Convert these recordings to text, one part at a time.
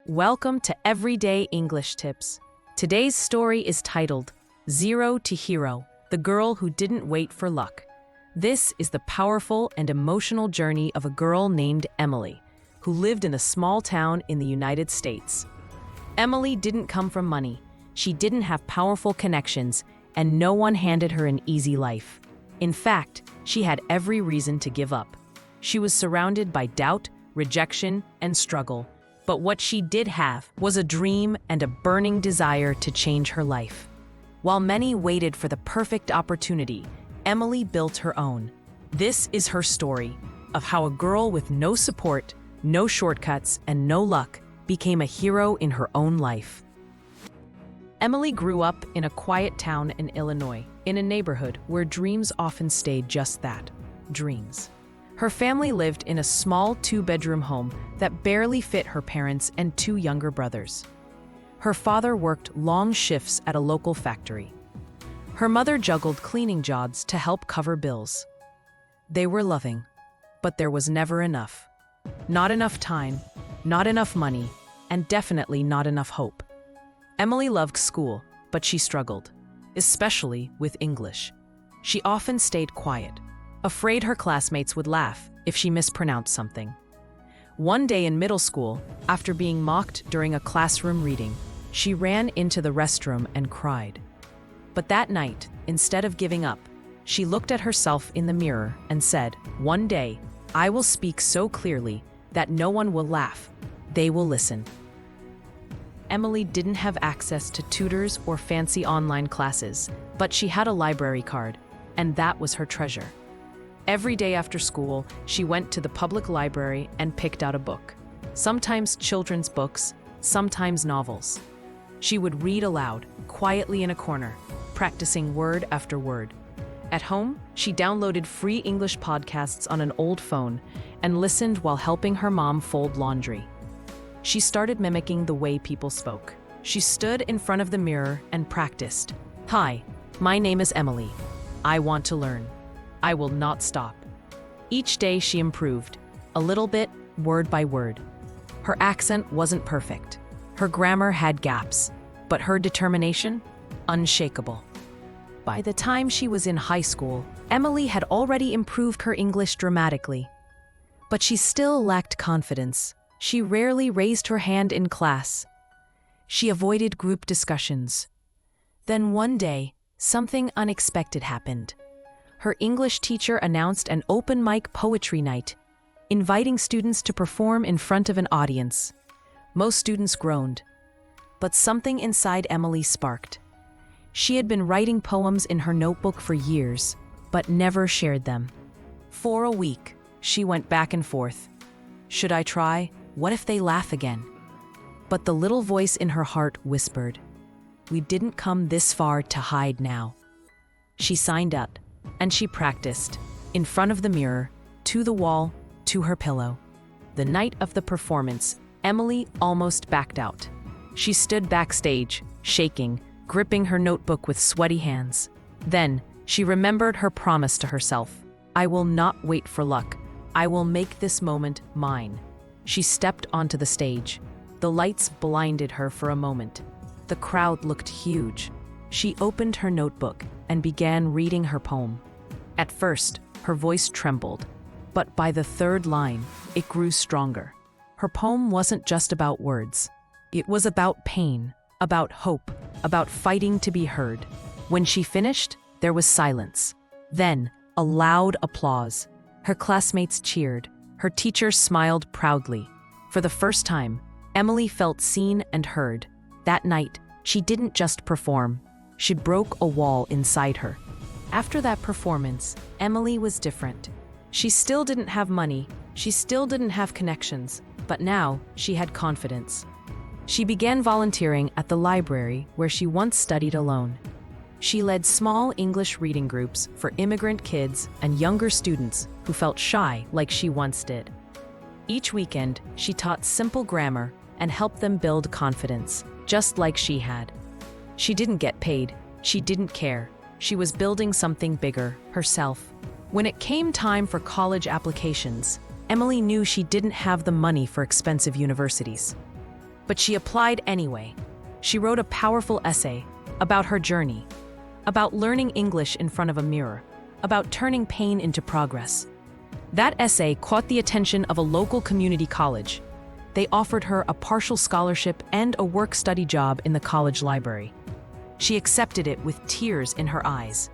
Welcome to Everyday English Tips. Today's story is titled Zero to Hero, the Girl Who Didn't Wait for Luck. This is the powerful and emotional journey of a girl named Emily, who lived in a small town in the United States. Emily didn't come from money, she didn't have powerful connections, and no one handed her an easy life. In fact, she had every reason to give up. She was surrounded by doubt, rejection, and struggle. But what she did have was a dream and a burning desire to change her life. While many waited for the perfect opportunity, Emily built her own. This is her story of how a girl with no support, no shortcuts, and no luck became a hero in her own life. Emily grew up in a quiet town in Illinois, in a neighborhood where dreams often stayed just that, dreams. Her family lived in a small two-bedroom home that barely fit her parents and two younger brothers. Her father worked long shifts at a local factory. Her mother juggled cleaning jobs to help cover bills. They were loving, but there was never enough. Not enough time, not enough money, and definitely not enough hope. Emily loved school, but she struggled, especially with English. She often stayed quiet, afraid her classmates would laugh if she mispronounced something. One day in middle school, after being mocked during a classroom reading, she ran into the restroom and cried. But that night, instead of giving up, she looked at herself in the mirror and said, "One day, I will speak so clearly that no one will laugh. They will listen." Emily didn't have access to tutors or fancy online classes, but she had a library card, and that was her treasure. Every day after school, she went to the public library and picked out a book. Sometimes children's books, sometimes novels. She would read aloud, quietly in a corner, practicing word after word. At home, she downloaded free English podcasts on an old phone and listened while helping her mom fold laundry. She started mimicking the way people spoke. She stood in front of the mirror and practiced. "Hi, my name is Emily. I want to learn. I will not stop." Each day she improved, a little bit, word by word. Her accent wasn't perfect. Her grammar had gaps, but her determination, unshakable. By the time she was in high school, Emily had already improved her English dramatically. But she still lacked confidence. She rarely raised her hand in class. She avoided group discussions. Then one day, something unexpected happened. Her English teacher announced an open mic poetry night, inviting students to perform in front of an audience. Most students groaned, but something inside Emily sparked. She had been writing poems in her notebook for years, but never shared them. For a week, she went back and forth. Should I try? What if they laugh again? But the little voice in her heart whispered, "We didn't come this far to hide now." She signed up. And she practiced, in front of the mirror, to the wall, to her pillow. The night of the performance, Emily almost backed out. She stood backstage, shaking, gripping her notebook with sweaty hands. Then, she remembered her promise to herself. "I will not wait for luck. I will make this moment mine." She stepped onto the stage. The lights blinded her for a moment. The crowd looked huge. She opened her notebook and began reading her poem. At first, her voice trembled, but by the third line, it grew stronger. Her poem wasn't just about words. It was about pain, about hope, about fighting to be heard. When she finished, there was silence. Then, a loud applause. Her classmates cheered. Her teacher smiled proudly. For the first time, Emily felt seen and heard. That night, she didn't just perform. She broke a wall inside her. After that performance, Emily was different. She still didn't have money, she still didn't have connections, but now she had confidence. She began volunteering at the library where she once studied alone. She led small English reading groups for immigrant kids and younger students who felt shy like she once did. Each weekend, she taught simple grammar and helped them build confidence, just like she had. She didn't get paid. She didn't care. She was building something bigger, herself. When it came time for college applications, Emily knew she didn't have the money for expensive universities. But she applied anyway. She wrote a powerful essay about her journey, about learning English in front of a mirror, about turning pain into progress. That essay caught the attention of a local community college. They offered her a partial scholarship and a work-study job in the college library. She accepted it with tears in her eyes.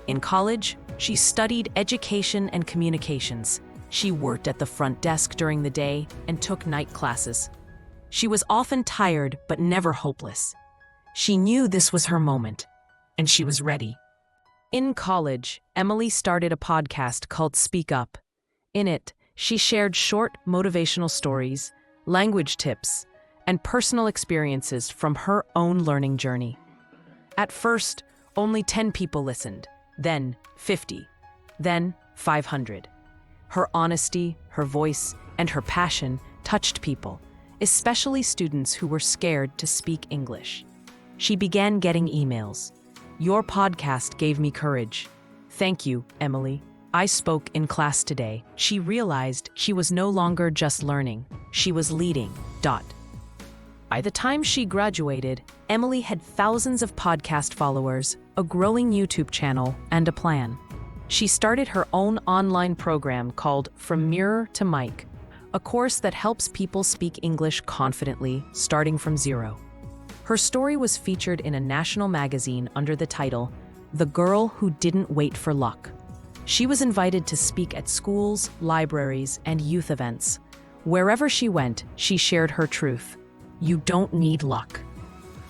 In college, she studied education and communications. She worked at the front desk during the day and took night classes. She was often tired but never hopeless. She knew this was her moment, and she was ready. In college, Emily started a podcast called Speak Up. In it, she shared short motivational stories, language tips, and personal experiences from her own learning journey. At first, only 10 people listened, then 50, then 500. Her honesty, her voice, and her passion touched people, especially students who were scared to speak English. She began getting emails. "Your podcast gave me courage. Thank you, Emily. I spoke in class today." She realized she was no longer just learning, she was leading. By the time she graduated, Emily had thousands of podcast followers, a growing YouTube channel, and a plan. She started her own online program called From Mirror to Mic, a course that helps people speak English confidently, starting from zero. Her story was featured in a national magazine under the title, "The Girl Who Didn't Wait for Luck." She was invited to speak at schools, libraries, and youth events. Wherever she went, she shared her truth. You don't need luck.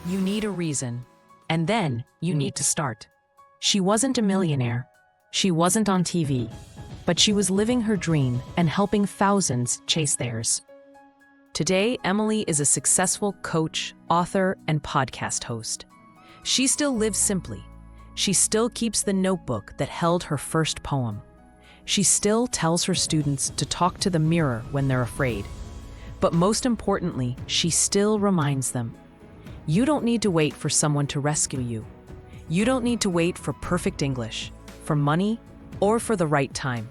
You need a reason. And then you need to start. She wasn't a millionaire. She wasn't on TV. But she was living her dream and helping thousands chase theirs. Today, Emily is a successful coach, author, and podcast host. She still lives simply. She still keeps the notebook that held her first poem. She still tells her students to talk to the mirror when they're afraid. But most importantly, she still reminds them, you don't need to wait for someone to rescue you. You don't need to wait for perfect English, for money, or for the right time.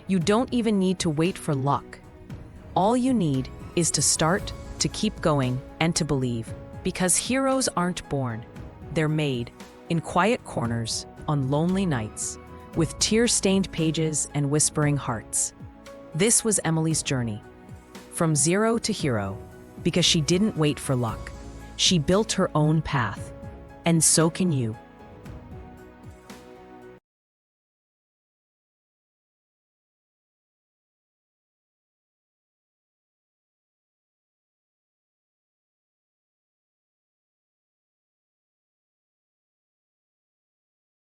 You don't even need to wait for luck. All you need is to start, to keep going, and to believe. Because heroes aren't born. They're made in quiet corners, on lonely nights, with tear-stained pages and whispering hearts. This was Emily's journey. From zero to hero, because she didn't wait for luck. She built her own path. And so can you.